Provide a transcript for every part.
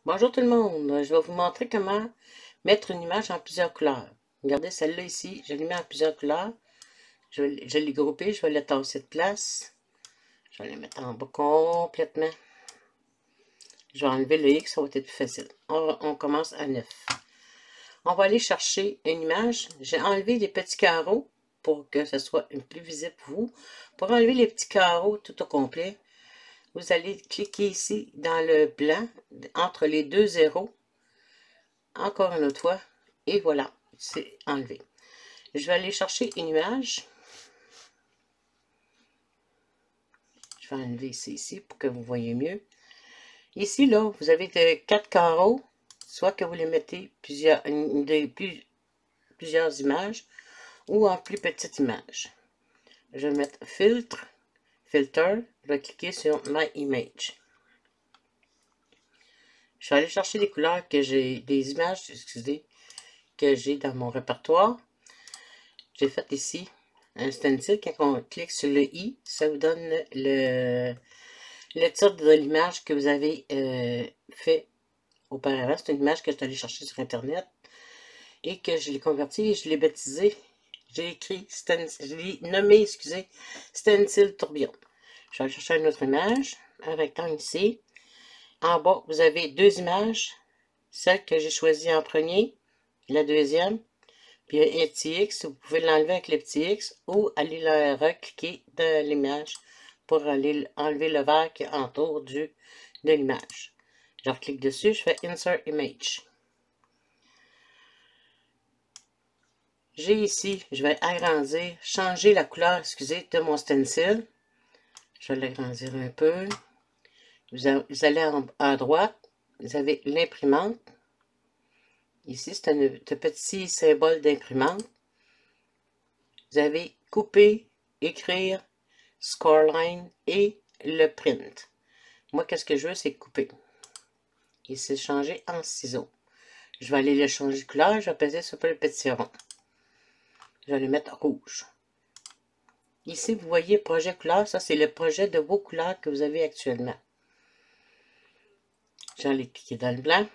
Bonjour tout le monde, je vais vous montrer comment mettre une image en plusieurs couleurs. Regardez celle-là ici, je l'ai mis en plusieurs couleurs. Je l'ai groupée, je vais la tasser de place. Je vais la mettre en bas complètement. Je vais enlever le X, ça va être plus facile. On commence à 9. On va aller chercher une image. J'ai enlevé les petits carreaux pour que ce soit plus visible pour vous. Pour enlever les petits carreaux tout au complet, vous allez cliquer ici dans le blanc, entre les deux zéros. Encore une autre fois, et voilà, c'est enlevé. Je vais aller chercher une image. Je vais enlever ici pour que vous voyez mieux. Ici, là, vous avez 4 carreaux, soit que vous les mettez plusieurs images ou en plus petite image. Je vais mettre filtre, filter, je vais cliquer sur My Image. Je vais aller chercher des couleurs que j'ai, des images, excusez, que j'ai dans mon répertoire. J'ai fait ici un stencil. Quand on clique sur le i, ça vous donne le titre de l'image que vous avez fait auparavant. C'est une image que je suis allé chercher sur Internet et que je l'ai convertie et je l'ai baptisée. J'ai écrit, je l'ai nommé, excusez, stencil tourbillon. Je vais aller chercher une autre image, un rectangle ici. En bas, vous avez deux images. Celle que j'ai choisie en premier, la deuxième. Puis un petit X, vous pouvez l'enlever avec le petit X ou aller le recliquer dans l'image pour aller enlever le vert qui entoure de l'image. Je reclique dessus, je fais Insert Image. J'ai ici, je vais agrandir, changer la couleur, excusez, de mon stencil. Je vais l'agrandir un peu. Vous allez à droite, vous avez l'imprimante. Ici, c'est un petit symbole d'imprimante. Vous avez couper, écrire, scoreline et le print. Moi, qu'est-ce que je veux, c'est couper. Et c'est changer en ciseaux. Je vais aller le changer de couleur, je vais peser sur le petit rond. Je vais le mettre rouge. Ici, vous voyez projet couleur, ça c'est le projet de vos couleurs que vous avez actuellement. Je vais aller cliquer dans le blanc.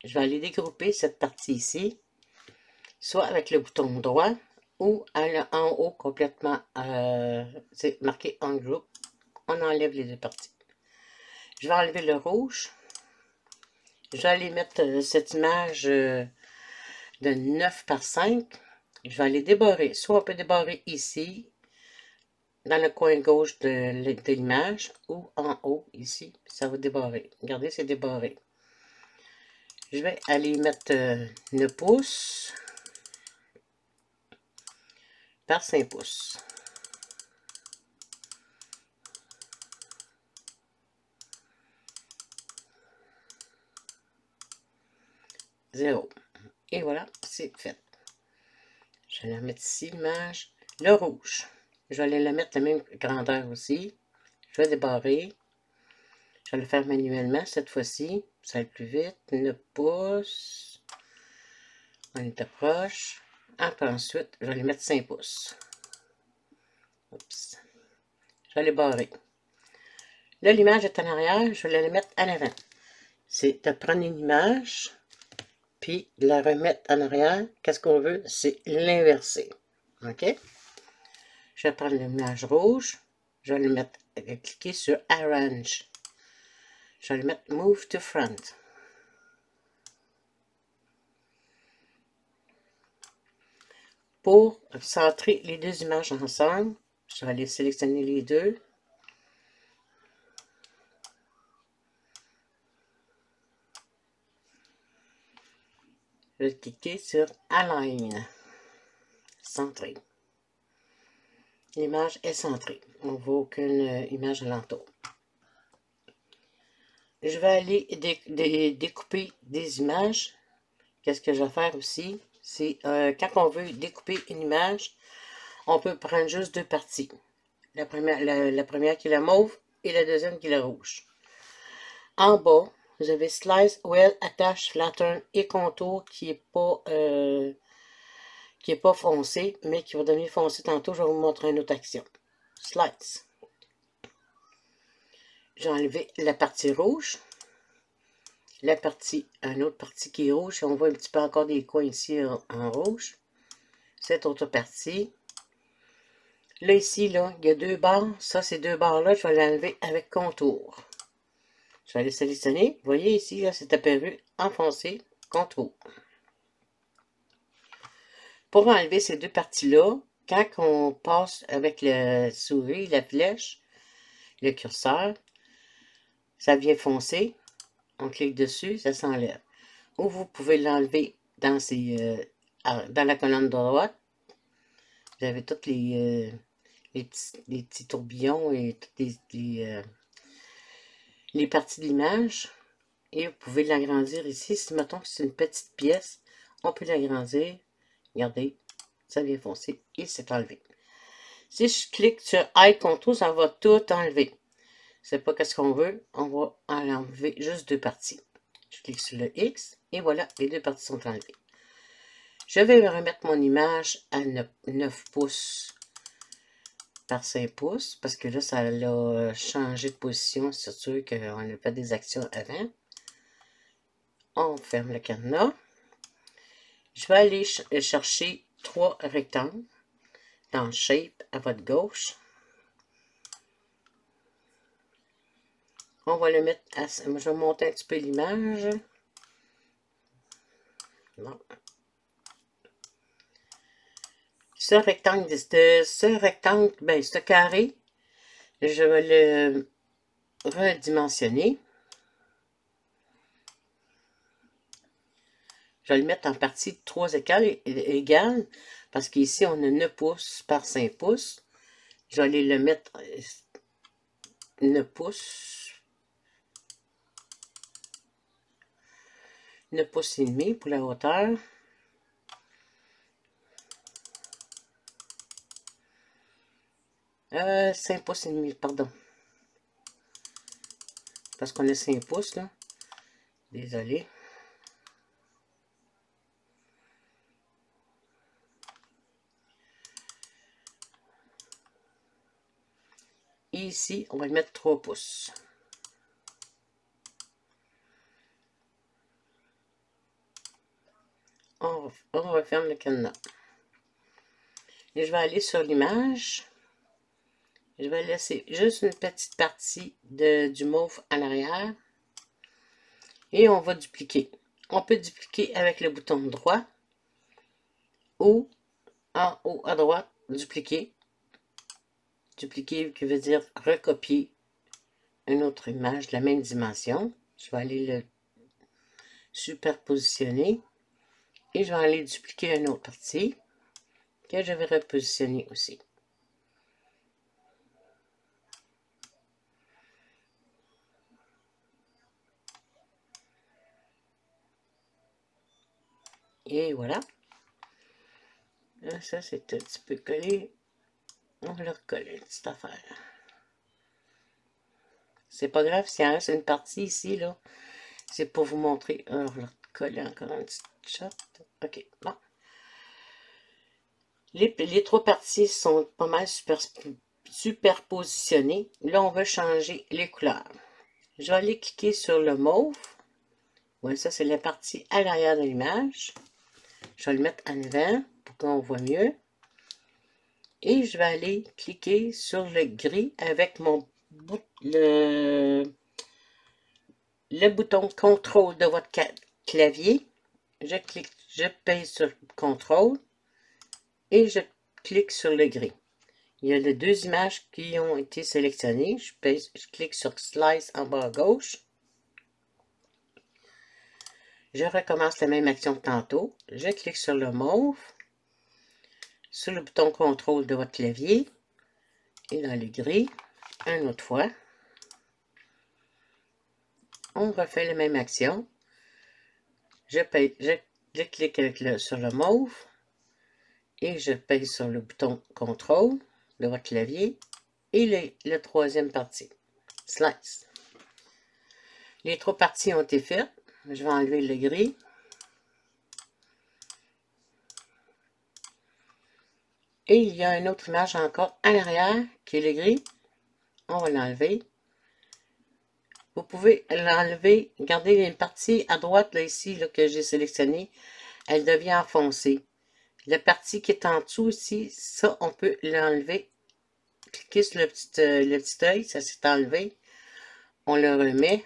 Je vais aller dégrouper cette partie ici, soit avec le bouton droit ou en haut complètement, c'est marqué en groupe. On enlève les deux parties. Je vais enlever le rouge. Je vais aller mettre cette image de 9 par 5. Je vais aller débarrer. Soit on peut débarrer ici, dans le coin gauche de l'image, ou en haut, ici. Ça va débarrer. Regardez, c'est débarré. Je vais aller mettre 9 pouces par 5 pouces. Zéro. Et voilà, c'est fait. Je vais la mettre ici, l'image. Le rouge. Je vais aller la mettre la même grandeur aussi. Je vais débarrer. Je vais le faire manuellement cette fois-ci. Ça va être plus vite. 9 pouces. On est proche. Après, ensuite, je vais aller mettre 5 pouces. Oups. Je vais les barrer. Là, l'image est en arrière. Je vais la mettre en avant. C'est de prendre une image, puis de la remettre en arrière. Qu'est-ce qu'on veut? C'est l'inverser. OK? Je vais prendre l'image rouge. Je vais le mettre, cliquer sur Arrange. Je vais le mettre Move to Front. Pour centrer les deux images ensemble, je vais aller sélectionner les deux. Je vais cliquer sur Align. Centrer. L'image est centrée. On ne voit aucune image alentour. Je vais aller découper des images. Qu'est-ce que je vais faire aussi? C'est quand on veut découper une image, on peut prendre juste deux parties. La première qui est la mauve et la deuxième qui est la rouge. En bas, vous avez Slice, Well, Attach, Flatten et Contour qui n'est pas foncé, mais qui va devenir foncé tantôt. Je vais vous montrer une autre action. Slice. J'ai enlevé la partie rouge. la partie, une autre partie qui est rouge. On voit un petit peu encore des coins ici en rouge. Cette autre partie. Là, ici, là, il y a deux barres. Ça, ces deux barres-là, je vais l'enlever avec contour. Je vais les sélectionner. Vous voyez ici, là, c'est apparu enfoncé, contour. Pour enlever ces deux parties-là, quand on passe avec la souris, la flèche, le curseur, ça vient foncer. On clique dessus, ça s'enlève. Ou vous pouvez l'enlever dans dans la colonne de droite. Vous avez tous les petits tourbillons et toutes les parties de l'image. Et vous pouvez l'agrandir ici. Si mettons que c'est une petite pièce, on peut l'agrandir. Regardez, ça vient foncer et c'est enlevé. Si je clique sur Hide Control, ça va tout enlever. C'est pas ce qu'on veut. On va enlever juste deux parties. Je clique sur le X et voilà, les deux parties sont enlevées. Je vais remettre mon image à 9 pouces par 5 pouces parce que là, ça a changé de position. C'est sûr qu'on a fait des actions avant. On ferme le cadenas. Je vais aller chercher 3 rectangles dans Shape à votre gauche. On va le mettre à... Je vais monter un petit peu l'image. Bon. Ce rectangle, ben, ce carré, je vais le redimensionner. Je vais le mettre en partie de 3 égales parce qu'ici, on a 9 pouces par 5 pouces. Je vais aller le mettre 9 pouces. 9 pouces et demi pour la hauteur. « 5 pouces et demi, pardon. Parce qu'on a 5 pouces, là. Désolé. Et ici, on va le mettre 3 pouces. On referme le cadenas. Et je vais aller sur l'image. Je vais laisser juste une petite partie du mauve en arrière. Et on va dupliquer. On peut dupliquer avec le bouton droit. Ou en haut à droite, dupliquer. Dupliquer qui veut dire recopier une autre image de la même dimension. Je vais aller le superpositionner. Et je vais aller dupliquer une autre partie que je vais repositionner aussi. Et voilà. Là, ça, c'est un petit peu collé. On va le recoller, cette affaire. C'est pas grave s'il en reste une partie ici, là. C'est pour vous montrer. On va le recoller encore un petit shot. OK, bon. Les 3 parties sont pas mal superpositionnées. Là, on va changer les couleurs. Je vais aller cliquer sur le mauve. Ouais, ça, c'est la partie à l'arrière de l'image. Je vais le mettre en avant pour qu'on voit mieux. Et je vais aller cliquer sur le gris avec le bouton contrôle de votre clavier. Je pèse sur contrôle et je clique sur le gris. Il y a les deux images qui ont été sélectionnées. Je clique sur Slice en bas à gauche. Je recommence la même action que tantôt. Je clique sur le mauve, sur le bouton contrôle de votre clavier et dans le gris, une autre fois. On refait la même action. Je clique sur le mauve et je pèse sur le bouton contrôle de votre clavier et la troisième partie, Slice. Les 3 parties ont été faites. Je vais enlever le gris. Et il y a une autre image encore à l'arrière qui est le gris. On va l'enlever. Vous pouvez l'enlever. Regardez, il y a une partie à droite, là, ici, là, que j'ai sélectionnée. Elle devient enfoncée. La partie qui est en dessous ici, ça, on peut l'enlever. Cliquez sur le petit œil, ça s'est enlevé. On le remet.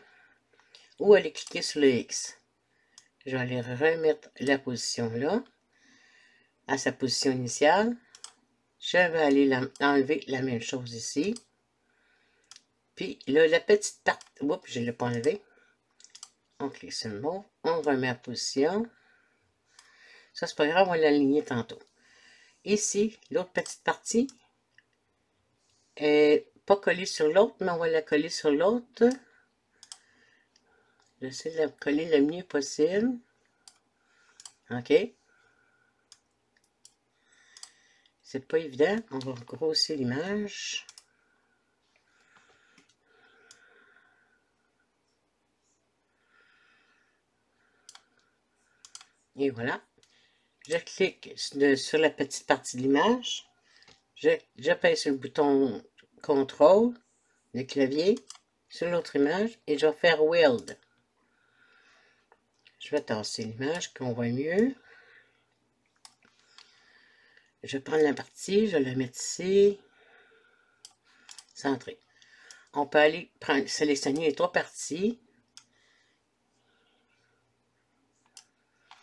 Ou allez cliquer sur le X. Je vais aller remettre la position là, à sa position initiale. Je vais aller enlever la même chose ici. Puis là, la petite partie, oups, je ne l'ai pas enlevé. On clique sur le mot, on remet en position. Ça, c'est pas grave, on va l'aligner tantôt. Ici, l'autre petite partie est pas collée sur l'autre, mais on va la coller sur l'autre. J'essaie de la coller le mieux possible. OK. C'est pas évident. On va grossir l'image. Et voilà. Je clique sur la petite partie de l'image. J'appuie sur le bouton CTRL, le clavier, sur l'autre image, et je vais faire Weld. Je vais tasser l'image, qu'on voit mieux. Je vais prendre la partie, je vais la mettre ici. Centré. On peut aller sélectionner les trois parties.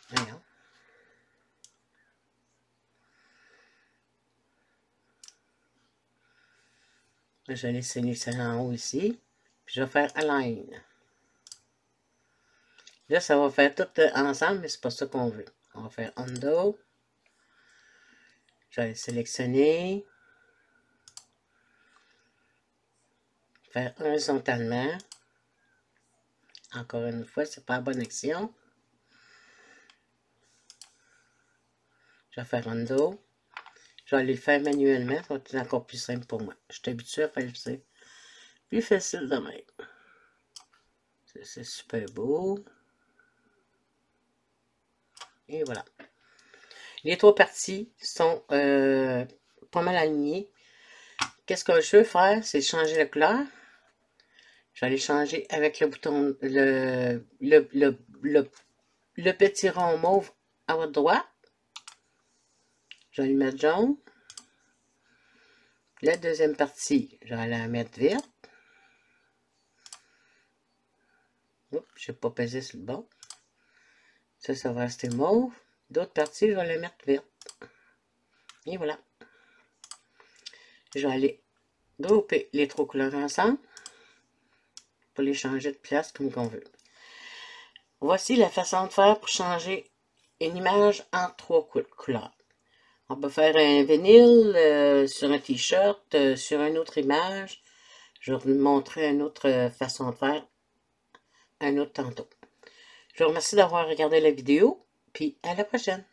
Voyons. Je vais les sélectionner en haut ici. Puis je vais faire Align. Là, ça va faire tout ensemble, mais c'est pas ça qu'on veut. On va faire Undo. Je vais les sélectionner. Faire horizontalement. Encore une fois, c'est pas la bonne action. Je vais faire Undo. Je vais aller le faire manuellement. Ça va être encore plus simple pour moi. Je suis habitué à faire ça. Plus facile de même. C'est super beau. Et voilà. Les trois parties sont pas mal alignées. Qu'est-ce que je veux faire? C'est changer la couleur. Je vais aller changer avec le bouton, le petit rond mauve à votre droite. Je vais le mettre jaune. La deuxième partie, je vais la mettre verte. Oups, je n'ai pas pesé sur le bon. Ça va rester mauve. D'autres parties, je vais les mettre verte. Et voilà. Je vais aller grouper les trois couleurs ensemble pour les changer de place comme on veut. Voici la façon de faire pour changer une image en trois couleurs. On peut faire un vinyle sur un t-shirt, sur une autre image. Je vais vous montrer une autre façon de faire un autre tantôt. Je vous remercie d'avoir regardé la vidéo, puis à la prochaine.